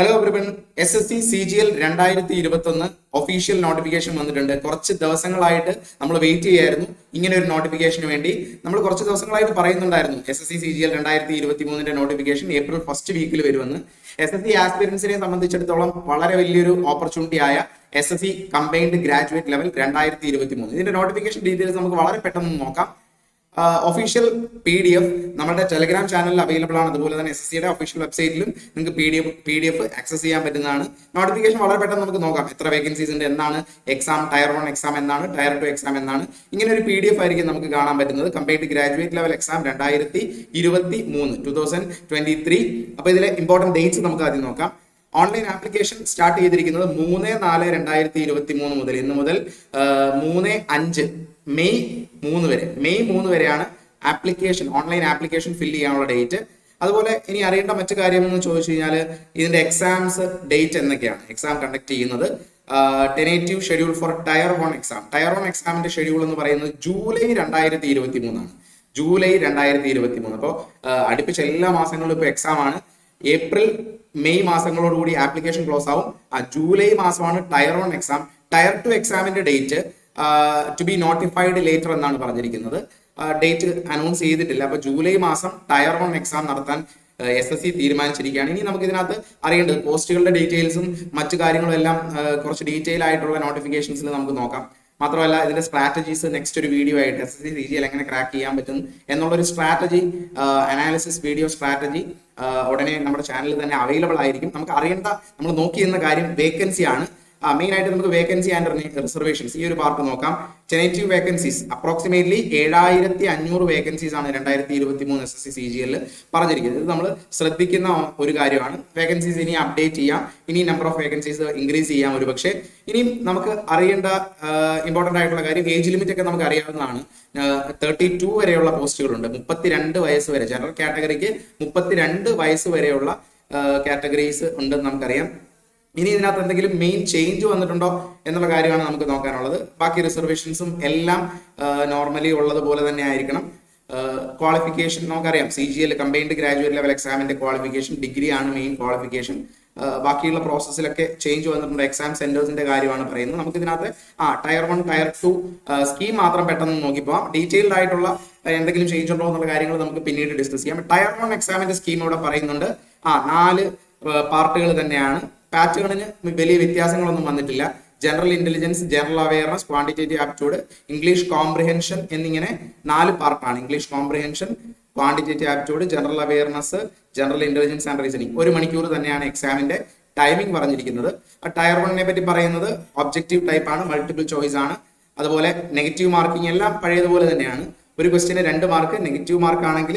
Hello everyone, SSC CGL 2021 official notification വന്നിട്ടുണ്ട്. കുറച്ച് ദിവസങ്ങളായിട്ട് നമ്മൾ വെയിറ്റ് ചെയ്യായിരുന്നു ഇങ്ങനെ ഒരു നോട്ടിഫിക്കേഷന് വേണ്ടി. നമ്മൾ കുറച്ച് ദിവസങ്ങളായിട്ട് പറയുന്നുണ്ടായിരുന്നു SSC CGL 2023 notification April first വീക്കിൽ വരുമെന്ന്. SSC ആസ്പിരൻസിനെ സംബന്ധിച്ചിടത്തോളം വളരെ വലിയൊരു ഓപ്പർച്യൂണിറ്റി ആയ SSC കമ്പൈൻഡ് ഗ്രാജുവേറ്റ് ലെവൽ 2023 ഇതിന്റെ നോട്ടിഫിക്കേഷൻ ഡീറ്റെയിൽസ് നമുക്ക് വളരെ പെട്ടെന്ന് നോക്കാം. ഒഫീഷ്യൽ PDF നമ്മുടെ ടെലഗ്രാം ചാനലിൽ അവൈലബിൾ ആണ്. അതുപോലെ തന്നെ SSCയുടെ ഒഫീഷ്യൽ വെബ്സൈറ്റിലും നിങ്ങൾക്ക് PDF ആക്സസ് ചെയ്യാൻ പറ്റുന്നതാണ്. നോട്ടിഫിക്കേഷൻ വളരെ പെട്ടെന്ന് നമുക്ക് നോക്കാം. എത്ര വേക്കൻസീസ് ഉണ്ട്, എന്നാണ് എക്സാം, ടയർ 1 എക്സാം എന്നാണ്, ടയർ 2 എക്സാം എന്നാണ്. ഇങ്ങനെ ഒരു PDF ആയിരിക്കും നമുക്ക് കാണാൻ പറ്റുന്നത്. Combined graduate level exam 2023. അപ്പൊ ഇതിലെ ഇമ്പോർട്ടന്റ് ഡേറ്റ്സ് നമുക്ക് ആദ്യം നോക്കാം. ഓൺലൈൻ ആപ്ലിക്കേഷൻ സ്റ്റാർട്ട് ചെയ്തിരിക്കുന്നത് 3/4/2023 മുതൽ, ഇന്ന് മുതൽ 3/5 മെയ് 3 വരെയാണ് ആപ്ലിക്കേഷൻ, ഓൺലൈൻ ആപ്ലിക്കേഷൻ ഫില്ല് ചെയ്യാനുള്ള ഡേറ്റ്. അതുപോലെ ഇനി അറിയേണ്ട മറ്റു കാര്യം എന്ന് ചോദിച്ചു കഴിഞ്ഞാൽ ഇതിന്റെ എക്സാംസ് ഡേറ്റ് എന്നൊക്കെയാണ്. എക്സാം കണ്ടക്ട് ചെയ്യുന്നത് tentative schedule for tier 1 exam. Tier 1 എക്സാമിന്റെ ഷെഡ്യൂൾ എന്ന് പറയുന്നത് ജൂലൈ 2023 ആണ്. ജൂലൈ 2023. അപ്പോൾ അടുപ്പിച്ച് എല്ലാ മാസങ്ങളിലും ഇപ്പോൾ എക്സാം ആണ്. ഏപ്രിൽ മെയ് മാസങ്ങളോടുകൂടി ആപ്ലിക്കേഷൻ ക്ലോസ് ആവും. ജൂലൈ മാസമാണ് ടയർ 1 എക്സാം. ടയർ 2 എക്സാമിന്റെ date to be notified later എന്നാണ് പറഞ്ഞിരിക്കുന്നത്. ഡേറ്റ് അനൗൺസ് ചെയ്തിട്ടില്ല. അപ്പൊ ജൂലൈ മാസം ടയർ 1 എക്സാം നടത്താൻ SSC തീരുമാനിച്ചിരിക്കുകയാണ്. ഇനി നമുക്ക് ഇതിനകത്ത് അറിയേണ്ടത് പോസ്റ്റുകളുടെ ഡീറ്റെയിൽസും മറ്റു കാര്യങ്ങളും എല്ലാം കുറച്ച് ഡീറ്റെയിൽ ആയിട്ടുള്ള നോട്ടിഫിക്കേഷൻസിൽ നമുക്ക് നോക്കാം. മാത്രമല്ല ഇതിന്റെ സ്ട്രാറ്റജീസ് നെക്സ്റ്റ് ഒരു വീഡിയോ ആയിട്ട് SSC CGL എങ്ങനെ ക്രാക്ക് ചെയ്യാൻ പറ്റും എന്നുള്ളൊരു സ്ട്രാറ്റജി അനാലിസിസ് വീഡിയോ സ്ട്രാറ്റജി ഉടനെ നമ്മുടെ ചാനലിൽ തന്നെ അവൈലബിൾ ആയിരിക്കും. നമുക്ക് അറിയേണ്ട, നമ്മൾ നോക്കിയിരുന്ന കാര്യം വേക്കൻസി ആണ്. മെയിൻ ആയിട്ട് നമുക്ക് വേക്കൻസി ആൻഡ് റിസർവേഷൻസ് ഈ ഒരു പാർട്ട് നോക്കാം. ടെനേറ്റീവ് വേക്കൻസീസ് അപ്രോക്സിമേറ്റ്ലി 7500 വേക്കൻസീസ് ആണ് 2023 SSC CGL പറഞ്ഞിരിക്കുന്നത്. ഇത് നമ്മൾ ശ്രദ്ധിക്കുന്ന ഒരു കാര്യമാണ്. വേക്കൻസീസ് ഇനി അപ്ഡേറ്റ് ചെയ്യാം, ഇനി നമ്പർ ഓഫ് വേക്കൻസീസ് ഇൻക്രീസ് ചെയ്യാം ഒരു പക്ഷേ. ഇനിയും നമുക്ക് അറിയേണ്ട ഇമ്പോർട്ടന്റ് ആയിട്ടുള്ള കാര്യം, ഏജ് ലിമിറ്റ് ഒക്കെ നമുക്ക് അറിയാവുന്നതാണ്. 32 വരെയുള്ള പോസ്റ്റുകളുണ്ട്. 32 വയസ്സ് വരെ ജനറൽ കാറ്റഗറിക്ക് 32 വയസ്സ് വരെയുള്ള കാറ്റഗറീസ് ഉണ്ടെന്ന് നമുക്കറിയാം. ഇനി ഇതിനകത്ത് എന്തെങ്കിലും മെയിൻ ചേഞ്ച് വന്നിട്ടുണ്ടോ എന്നുള്ള കാര്യമാണ് നമുക്ക് നോക്കാനുള്ളത്. ബാക്കി റിസർവേഷൻസും എല്ലാം നോർമലി ഉള്ളതുപോലെ തന്നെ ആയിരിക്കണം. ക്വാളിഫിക്കേഷൻ നമുക്കറിയാം, CGL കമ്പൈൻഡ് ഗ്രാജുവേറ്റ് ലെവൽ എക്സാമിന്റെ ക്വാളിഫിക്കേഷൻ ഡിഗ്രി ആണ് മെയിൻ ക്വാളിഫിക്കേഷൻ. ബാക്കിയുള്ള പ്രോസസ്സിലൊക്കെ ചേഞ്ച് വന്നിട്ടുണ്ട്. എക്സാം സെന്റേഴ്സിന്റെ കാര്യമാണ് പറയുന്നത്. നമുക്ക് ഇതിനകത്ത് ടയർ 1 ടയർ 2 സ്കീം മാത്രം പെട്ടെന്ന് നോക്കിപ്പോവാം. ഡീറ്റെയിൽഡ് ആയിട്ടുള്ള എന്തെങ്കിലും ചേഞ്ച് ഉണ്ടോ എന്നുള്ള കാര്യങ്ങൾ നമുക്ക് പിന്നീട് ഡിസ്കസ് ചെയ്യാം. ടയർ 1 എക്സാമിന്റെ സ്കീം ഇവിടെ പറയുന്നുണ്ട്. 4 പാർട്ടുകൾ തന്നെയാണ്. പാറ്റേണിന് വലിയ വ്യത്യാസങ്ങളൊന്നും വന്നിട്ടില്ല. General intelligence, general awareness, quantitative aptitude, English comprehension എന്നിങ്ങനെ 4 പാർട്ടാണ്. English comprehension, quantitative aptitude, general awareness, general intelligence and reasoning. 1 മണിക്കൂർ തന്നെയാണ് എക്സാമിന്റെ ടൈമിംഗ് പറഞ്ഞിരിക്കുന്നത്. ടയർ 1നെ പറ്റി പറയുന്നത് ഒബ്ജക്റ്റീവ് ടൈപ്പ് ആണ്, മൾട്ടിപ്പിൾ ചോയ്സ് ആണ്. അതുപോലെ നെഗറ്റീവ് മാർക്കിംഗ് എല്ലാം പഴയതുപോലെ തന്നെയാണ്. ഒരു ക്വസ്റ്റിന് 2 മാർക്ക്, നെഗറ്റീവ് മാർക്ക് ആണെങ്കിൽ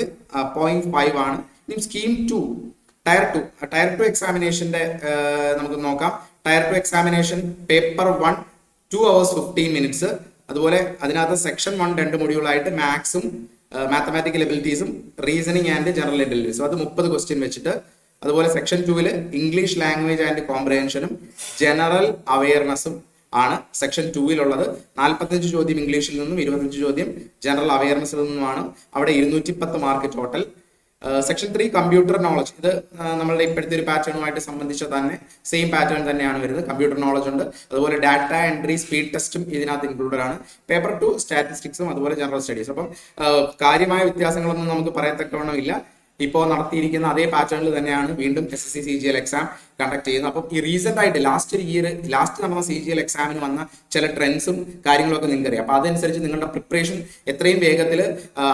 0.5 ആണ്. ഇനി സ്കീം 2 ടയർ 2 എക്സാമിനേഷന്റെ നമുക്ക് നോക്കാം. Tier 2 examination paper 1 2 hours 15 minutes. അതുപോലെ അതിനകത്ത് സെക്ഷൻ 1 2 മൊഡ്യൂളായിട്ട് മാത്സും മാത്തമാറ്റിക്കൽ എബിലിറ്റീസും റീസണിങ് ആൻഡ് ജനറൽ ഇന്റലിജൻസും അത് 30 ക്വസ്റ്റ്യൻ വെച്ചിട്ട്. അതുപോലെ സെക്ഷൻ 2 ഇംഗ്ലീഷ് ലാംഗ്വേജ് ആൻഡ് കോംപ്രിഹെൻഷനും ജനറൽ അവയർനെസ്സും ആണ് സെക്ഷൻ 2 45 ചോദ്യം ഇംഗ്ലീഷിൽ നിന്നും 25 ചോദ്യം ജനറൽ അവയർനെസ്സിൽ നിന്നുമാണ്. അവിടെ 210 mark total. Section 3 computer knowledge. ഇത് നമ്മളുടെ ഇപ്പോഴത്തെ ഒരു പാറ്റേണുമായിട്ട് സംബന്ധിച്ച തന്നെ സെയിം പാറ്റേൺ തന്നെയാണ് വരുന്നത്. കമ്പ്യൂട്ടർ നോളജ് ഉണ്ട്. അതുപോലെ ഡാറ്റ എൻട്രി, സ്പീഡ് ടെസ്റ്റും ഇതിനകത്ത് ഇൻക്ലൂഡഡ് ആണ്. പേപ്പർ 2 സ്റ്റാറ്റിസ്റ്റിക്സും അതുപോലെ ജനറൽ സ്റ്റഡീസ്. അപ്പം കാര്യമായ വ്യത്യാസങ്ങളൊന്നും നമുക്ക് പറയത്തക്കവണ്ണം ഇല്ല. ഇപ്പോൾ നടത്തിയിരിക്കുന്ന അതേ പാറ്റേണിൽ തന്നെയാണ് വീണ്ടും SSC CGL എക്സാം കണ്ടക്ട് ചെയ്യുന്നത്. അപ്പം ഈ റീസെന്റ് ആയിട്ട് ലാസ്റ്റ് നടന്ന CGL എക്സാമിന് വന്ന ചില ട്രെൻഡ്സും കാര്യങ്ങളൊക്കെ നിങ്ങൾക്ക് അറിയാം. അപ്പൊ അതനുസരിച്ച് നിങ്ങളുടെ പ്രിപ്പറേഷൻ എത്രയും വേഗത്തിൽ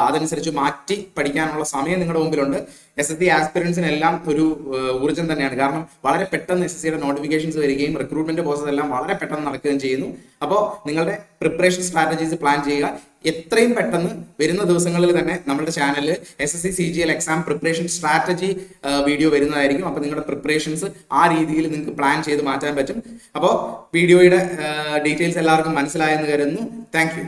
അതനുസരിച്ച് മാറ്റി പഠിക്കാനുള്ള സമയം നിങ്ങളുടെ മുമ്പിലുണ്ട്. SSC ആസ്പിരൻസിനെല്ലാം ഒരു ഊർജ്ജം തന്നെയാണ്. കാരണം വളരെ പെട്ടെന്ന് SSCയുടെ നോട്ടിഫിക്കേഷൻസ് വരികയും റിക്രൂട്ട്മെന്റ് പ്രോസസ് എല്ലാം വളരെ പെട്ടെന്ന് നടക്കുകയും ചെയ്യുന്നു. അപ്പോൾ നിങ്ങളുടെ പ്രിപ്പറേഷൻ സ്ട്രാറ്റജീസ് പ്ലാൻ ചെയ്യുക. എത്രയും പെട്ടെന്ന് വരുന്ന ദിവസങ്ങളിൽ തന്നെ നമ്മുടെ ചാനലിൽ SSC CGL exam preparation strategy video വരുന്നതായിരിക്കും. അപ്പോൾ നിങ്ങളുടെ പ്രിപ്പറേഷൻസ് ആ രീതിയിൽ നിങ്ങൾക്ക് പ്ലാൻ ചെയ്ത് മാറ്റാൻ പറ്റും. അപ്പോൾ വീഡിയോയുടെ ഡീറ്റെയിൽസ് എല്ലാവർക്കും മനസ്സിലായെന്ന് കരുതുന്നു. Thank you.